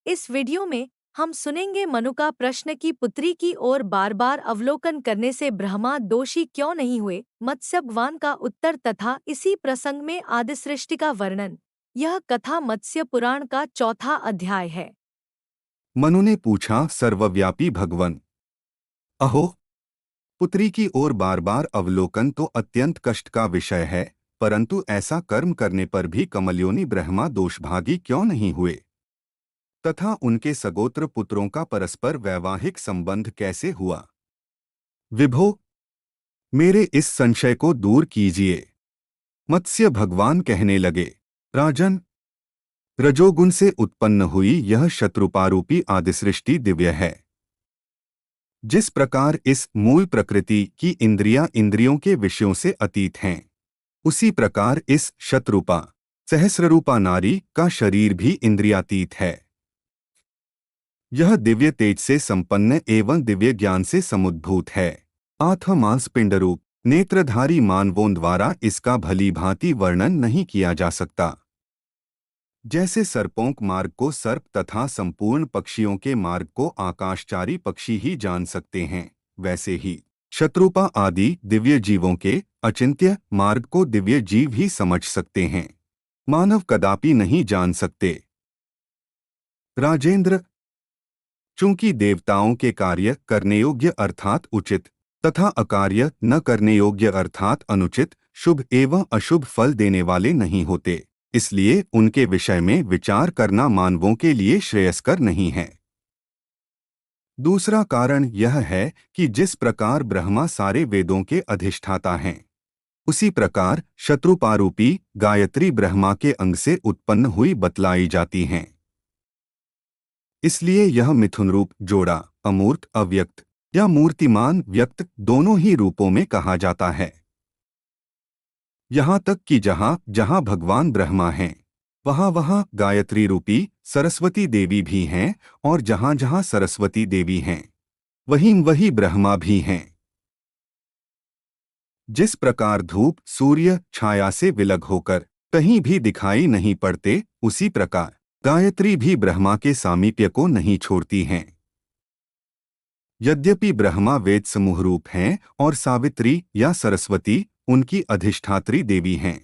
इस वीडियो में हम सुनेंगे मनु का प्रश्न कि पुत्री की ओर बार बार अवलोकन करने से ब्रह्मा दोषी क्यों नहीं हुए, मत्स्य भगवान का उत्तर तथा इसी प्रसंग में आदि सृष्टि का वर्णन। यह कथा मत्स्य पुराण का चौथा अध्याय है। मनु ने पूछा, सर्वव्यापी भगवन, अहो, पुत्री की ओर बार बार अवलोकन तो अत्यंत कष्ट का विषय है, परंतु ऐसा कर्म करने पर भी कमलयोनि ब्रह्मा दोषभागी क्यों नहीं हुए तथा उनके सगोत्र पुत्रों का परस्पर वैवाहिक संबंध कैसे हुआ? विभो, मेरे इस संशय को दूर कीजिए। मत्स्य भगवान कहने लगे, राजन, रजोगुण से उत्पन्न हुई यह शत्रुपारूपी आदिसृष्टि दिव्य है। जिस प्रकार इस मूल प्रकृति की इंद्रियां इंद्रियों के विषयों से अतीत हैं, उसी प्रकार इस शतरूपा सहस्ररूपा नारी का शरीर भी इंद्रियातीत है। यह दिव्य तेज से संपन्न एवं दिव्य ज्ञान से समुद्भूत है। आठ मांस पिंडरूप नेत्रधारी मानवों द्वारा इसका भली भांति वर्णन नहीं किया जा सकता। जैसे सर्पों मार्ग को सर्प तथा संपूर्ण पक्षियों के मार्ग को आकाशचारी पक्षी ही जान सकते हैं, वैसे ही शत्रुपा आदि दिव्य जीवों के अचिंत्य मार्ग को दिव्य जीव ही समझ सकते हैं, मानव कदापि नहीं जान सकते। राजेंद्र, चूंकि देवताओं के कार्य करने योग्य अर्थात उचित तथा अकार्य न करने योग्य अर्थात अनुचित, शुभ एवं अशुभ फल देने वाले नहीं होते, इसलिए उनके विषय में विचार करना मानवों के लिए श्रेयस्कर नहीं है। दूसरा कारण यह है कि जिस प्रकार ब्रह्मा सारे वेदों के अधिष्ठाता हैं, उसी प्रकार शत्रुपारूपी गायत्री ब्रह्मा के अंग से उत्पन्न हुई बतलाई जाती हैं। इसलिए यह मिथुन रूप जोड़ा अमूर्त अव्यक्त या मूर्तिमान व्यक्त दोनों ही रूपों में कहा जाता है। यहाँ तक कि जहाँ जहाँ भगवान ब्रह्मा हैं, वहाँ वहाँ गायत्री रूपी सरस्वती देवी भी हैं, और जहाँ जहाँ सरस्वती देवी हैं, वहीं वही ब्रह्मा भी हैं। जिस प्रकार धूप सूर्य छाया से विलग होकर कहीं भी दिखाई नहीं पड़ते, उसी प्रकार गायत्री भी ब्रह्मा के सामीप्य को नहीं छोड़ती हैं। यद्यपि ब्रह्मा वेद समूह रूप हैं और सावित्री या सरस्वती उनकी अधिष्ठात्री देवी हैं,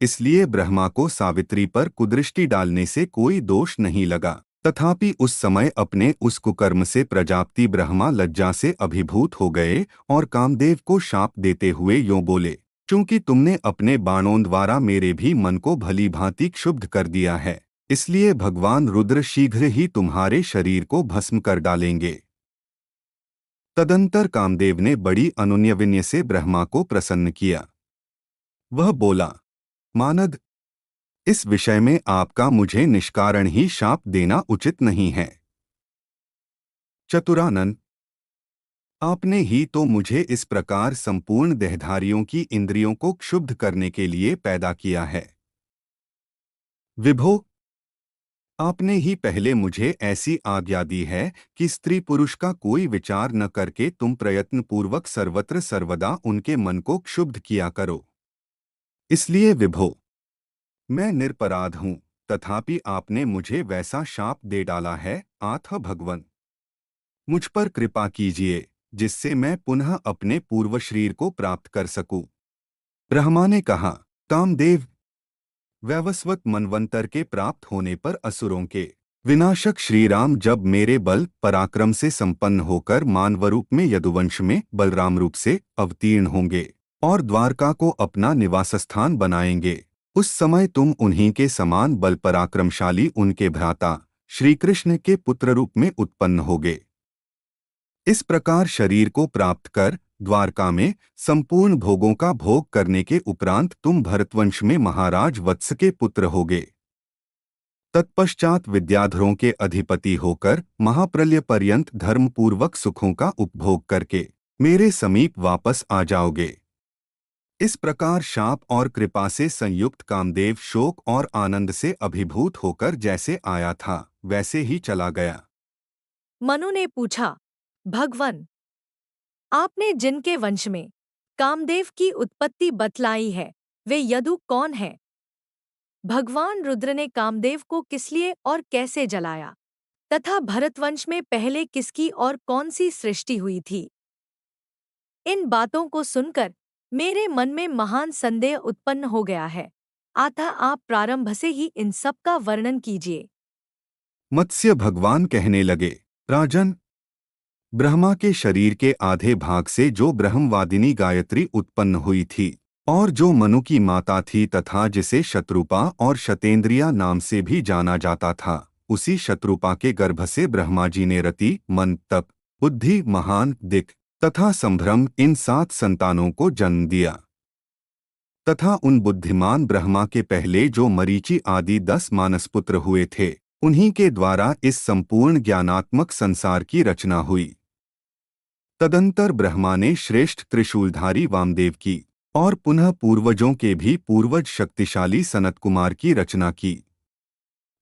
इसलिए ब्रह्मा को सावित्री पर कुदृष्टि डालने से कोई दोष नहीं लगा। तथापि उस समय अपने उस कुकर्म से प्रजापति ब्रह्मा लज्जा से अभिभूत हो गए और कामदेव को शाप देते हुए यों बोले, चूंकि तुमने अपने बाणों द्वारा मेरे भी मन को भली भांति क्षुब्ध कर दिया है, इसलिए भगवान रुद्र शीघ्र ही तुम्हारे शरीर को भस्म कर डालेंगे। तदंतर कामदेव ने बड़ी अनुनयविनय से ब्रह्मा को प्रसन्न किया। वह बोला, मानद, इस विषय में आपका मुझे निष्कारण ही शाप देना उचित नहीं है। चतुरानन, आपने ही तो मुझे इस प्रकार संपूर्ण देहधारियों की इंद्रियों को क्षुब्ध करने के लिए पैदा किया है। विभो, आपने ही पहले मुझे ऐसी आज्ञा दी है कि स्त्री पुरुष का कोई विचार न करके तुम प्रयत्नपूर्वक सर्वत्र सर्वदा उनके मन को क्षुब्ध किया करो। इसलिए विभो, मैं निरपराध हूँ, तथापि आपने मुझे वैसा शाप दे डाला है। आथ भगवन, मुझ पर कृपा कीजिए, जिससे मैं पुनः अपने पूर्व शरीर को प्राप्त कर सकूं। ब्रह्मा ने कहा, कामदेव, वैवस्वत मनवंतर के प्राप्त होने पर असुरों के विनाशक श्रीराम जब मेरे बल पराक्रम से संपन्न होकर मानवरूप में यदुवंश में बलराम रूप से अवतीर्ण होंगे और द्वारका को अपना निवास स्थान बनाएंगे, उस समय तुम उन्हीं के समान बल पराक्रमशाली उनके भ्राता श्री कृष्ण के पुत्र रूप में उत्पन्न होगे। इस प्रकार शरीर को प्राप्त कर द्वारका में संपूर्ण भोगों का भोग करने के उपरांत तुम भरतवंश में महाराज वत्स के पुत्र होगे। तत्पश्चात विद्याधरों के अधिपति होकर महाप्रलय पर्यंत धर्मपूर्वक सुखों का उपभोग करके मेरे समीप वापस आ जाओगे। इस प्रकार शाप और कृपा से संयुक्त कामदेव शोक और आनंद से अभिभूत होकर जैसे आया था, वैसे ही चला गया। मनु ने पूछा, भगवन, आपने जिनके वंश में कामदेव की उत्पत्ति बतलाई है, वे यदु कौन है? भगवान रुद्र ने कामदेव को किस लिए और कैसे जलाया? तथा भरतवंश में पहले किसकी और कौन सी सृष्टि हुई थी? इन बातों को सुनकर मेरे मन में महान संदेह उत्पन्न हो गया है। अतः आप प्रारंभ से ही इन सब का वर्णन कीजिए। मत्स्य भगवान कहने लगे, राजन, ब्रह्मा के शरीर के आधे भाग से जो ब्रह्मवादिनी गायत्री उत्पन्न हुई थी और जो मनु की माता थी तथा जिसे शत्रुपा और शतेंद्रिया नाम से भी जाना जाता था, उसी शत्रुपा के गर्भ से ब्रह्मा जी ने रति, मन, तप, बुद्धि, महान, दिक तथा संभ्रम इन 7 संतानों को जन्म दिया। तथा उन बुद्धिमान ब्रह्मा के पहले जो मरीचि आदि 10 मानसपुत्र हुए थे, उन्हीं के द्वारा इस संपूर्ण ज्ञानात्मक संसार की रचना हुई। तदंतर ब्रह्मा ने श्रेष्ठ त्रिशूलधारी वामदेव की और पुनः पूर्वजों के भी पूर्वज शक्तिशाली सनत कुमार की रचना की।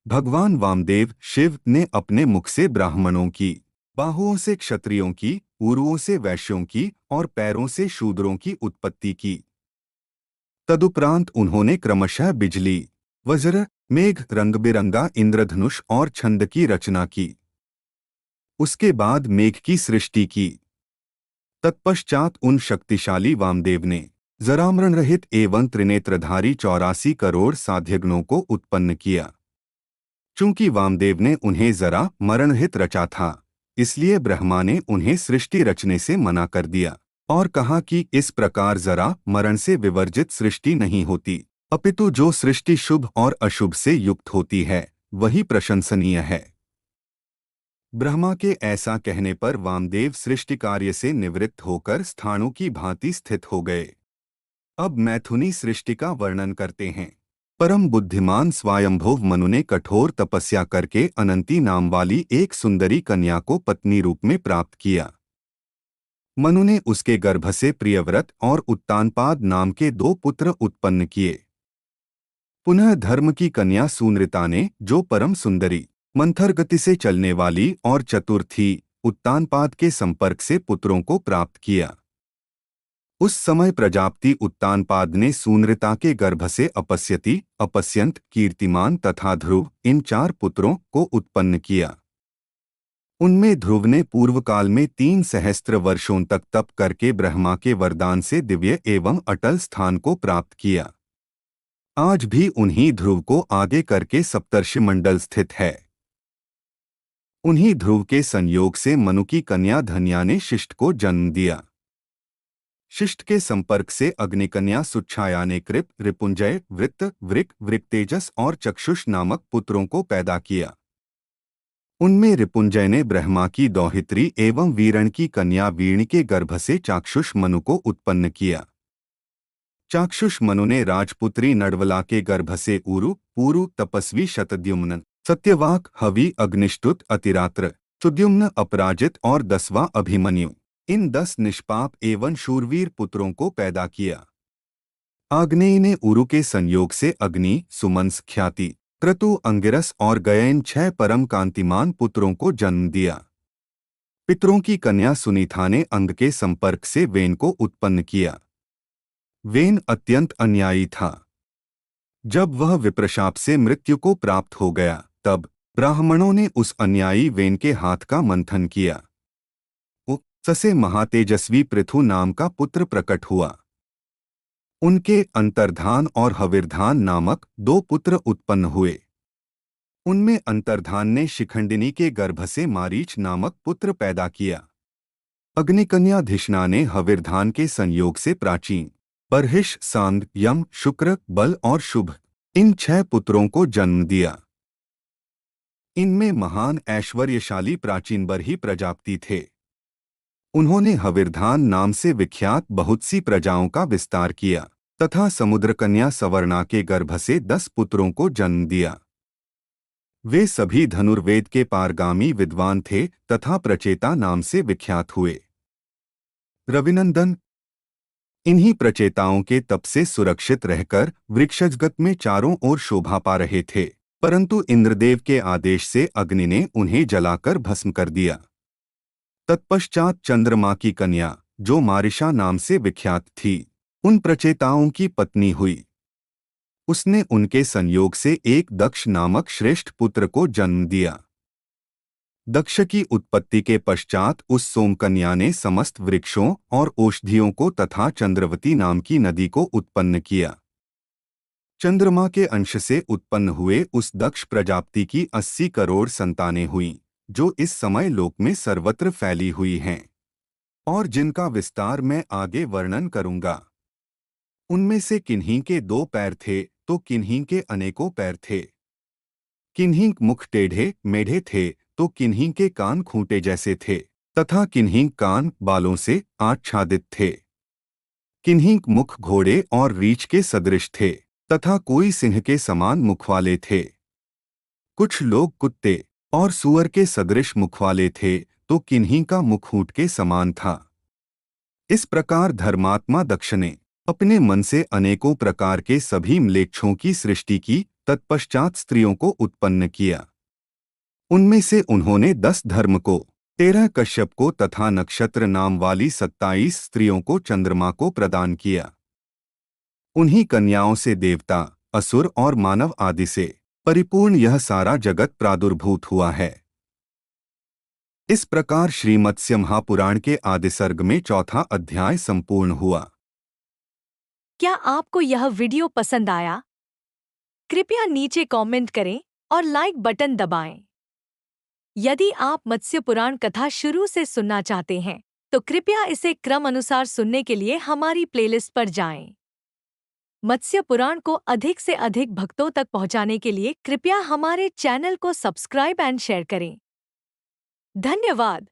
भगवान वामदेव शिव ने अपने मुख से ब्राह्मणों की, बाहुओं से क्षत्रियों की, उरुओं से वैश्यों की और पैरों से शूद्रों की उत्पत्ति की। तदुपरांत उन्होंने क्रमशः बिजली, वज्र, मेघ, रंगबिरंगा इंद्रधनुष और छंद की रचना की। उसके बाद मेघ की सृष्टि की। तत्पश्चात उन शक्तिशाली वामदेव ने जरामरण रहित एवं त्रिनेत्रधारी 84 करोड़ साध्यगणों को उत्पन्न किया। चूंकि वामदेव ने उन्हें जरा मरणरहित रचा था, इसलिए ब्रह्मा ने उन्हें सृष्टि रचने से मना कर दिया और कहा कि इस प्रकार जरा मरण से विवर्जित सृष्टि नहीं होती, अपितु जो सृष्टि शुभ और अशुभ से युक्त होती है वही प्रशंसनीय है। ब्रह्मा के ऐसा कहने पर वामदेव सृष्टि कार्य से निवृत्त होकर स्थाणु की भांति स्थित हो गए। अब मैथुनी सृष्टि का वर्णन करते हैं। परम बुद्धिमान स्वयंभुव मनु ने कठोर तपस्या करके अनंती नाम वाली एक सुंदरी कन्या को पत्नी रूप में प्राप्त किया। मनु ने उसके गर्भ से प्रियव्रत और उत्तानपाद नाम के 2 पुत्र उत्पन्न किए। पुनः धर्म की कन्या सूनृता ने, जो परम सुंदरी, मंथर गति से चलने वाली और चतुर थी, उत्तानपाद के संपर्क से पुत्रों को प्राप्त किया। उस समय प्रजापति उत्तानपाद ने सूनृता के गर्भ से अपस्यति, अपस्यंत, कीर्तिमान तथा ध्रुव इन 4 पुत्रों को उत्पन्न किया। उनमें ध्रुव ने पूर्व काल में 3 सहस्त्र वर्षों तक तप करके ब्रह्मा के वरदान से दिव्य एवं अटल स्थान को प्राप्त किया। आज भी उन्हीं ध्रुव को आगे करके सप्तर्षि मंडल स्थित है। उन्हीं ध्रुव के संयोग से मनु की कन्या धन्या ने शिष्ट को जन्म दिया। शिष्ट के संपर्क से अग्निकन्या सुच्छाया ने कृप, रिपुंजय, वृत्त, वृक, वृक्तेजस और चक्षुष नामक पुत्रों को पैदा किया। उनमें रिपुंजय ने ब्रह्मा की दौहित्री एवं वीरण की कन्या वीर्ण के गर्भ से चाक्षुष मनु को उत्पन्न किया। चाक्षुष मनु ने राजपुत्री नडवला के गर्भ से उरु, पुरु, तपस्वी शतद्युम्न, सत्यवाक, हवि, अग्निष्टुत, अतिरात्र, सुद्युम्न, अपराजित और 10वां अभिमन्यु इन 10 निष्पाप एवं शूरवीर पुत्रों को पैदा किया। आग्नेय ने उरु के संयोग से अग्नि, सुमंस, ख्याति, क्रतु, अंगिरस और गयन 6 परम कांतिमान पुत्रों को जन्म दिया। पितरों की कन्या सुनीता ने अंग के संपर्क से वेन को उत्पन्न किया। वेन अत्यंत अन्यायी था। जब वह विप्रशाप से मृत्यु को प्राप्त हो गया, तब ब्राह्मणों ने उस अन्यायी वेन के हाथ का मंथन किया। उससे महातेजस्वी पृथु नाम का पुत्र प्रकट हुआ। उनके अंतर्धान और हविर्धान नामक 2 पुत्र उत्पन्न हुए। उनमें अंतर्धान ने शिखंडिनी के गर्भ से मारीच नामक पुत्र पैदा किया। अग्निकन्या धिषणा ने हविर्धान के संयोग से प्राचीन, बर्हिष, सांद, यम, शुक्र, बल और शुभ इन 6 पुत्रों को जन्म दिया। इनमें महान ऐश्वर्यशाली प्राचीन बर्ही प्रजापति थे। उन्होंने हविर्धान नाम से विख्यात बहुत सी प्रजाओं का विस्तार किया तथा समुद्रकन्या सवर्णा के गर्भ से 10 पुत्रों को जन्म दिया। वे सभी धनुर्वेद के पारगामी विद्वान थे तथा प्रचेता नाम से विख्यात हुए। रविनंदन इन्हीं प्रचेताओं के तप से सुरक्षित रहकर वृक्षजगत में चारों ओर शोभा पा रहे थे, परंतु इंद्रदेव के आदेश से अग्नि ने उन्हें जलाकर भस्म कर दिया। तत्पश्चात चंद्रमा की कन्या, जो मारिशा नाम से विख्यात थी, उन प्रचेताओं की पत्नी हुई। उसने उनके संयोग से एक दक्ष नामक श्रेष्ठ पुत्र को जन्म दिया। दक्ष की उत्पत्ति के पश्चात उस सोमकन्या ने समस्त वृक्षों और औषधियों को तथा चंद्रवती नाम की नदी को उत्पन्न किया। चंद्रमा के अंश से उत्पन्न हुए उस दक्ष प्रजापति की 80 करोड़ संतानें हुईं, जो इस समय लोक में सर्वत्र फैली हुई हैं और जिनका विस्तार मैं आगे वर्णन करूंगा। उनमें से किन्हीं के 2 पैर थे तो किन्हीं के अनेकों पैर थे। किन्हीं मुख टेढ़े मेढ़े थे तो किन्हीं के कान खूंटे जैसे थे तथा किन्हीं कान बालों से आच्छादित थे। किन्हीं मुख घोड़े और रीछ के सदृश थे तथा कोई सिंह के समान मुख वाले थे। कुछ लोग कुत्ते और सूअर के सदृश मुख वाले थे तो किन्हीं का मुख ऊंट के समान था। इस प्रकार धर्मात्मा दक्ष ने अपने मन से अनेकों प्रकार के सभी म्लेच्छों की सृष्टि की, तत्पश्चात स्त्रियों को उत्पन्न किया। उनमें से उन्होंने 10 धर्म को, 13 कश्यप को तथा नक्षत्र नाम वाली 27 स्त्रियों को चंद्रमा को प्रदान किया। उन्हीं कन्याओं से देवता, असुर और मानव आदि से परिपूर्ण यह सारा जगत प्रादुर्भूत हुआ है। इस प्रकार श्रीमत्स्य महापुराण के आदि सर्ग में 4था अध्याय संपूर्ण हुआ। क्या आपको यह वीडियो पसंद आया? कृपया नीचे कमेंट करें और लाइक बटन दबाएं। यदि आप मत्स्य पुराण कथा शुरू से सुनना चाहते हैं, तो कृपया इसे क्रम अनुसार सुनने के लिए हमारी प्लेलिस्ट पर जाएं। मत्स्य पुराण को अधिक से अधिक भक्तों तक पहुंचाने के लिए कृपया हमारे चैनल को सब्सक्राइब एंड शेयर करें। धन्यवाद।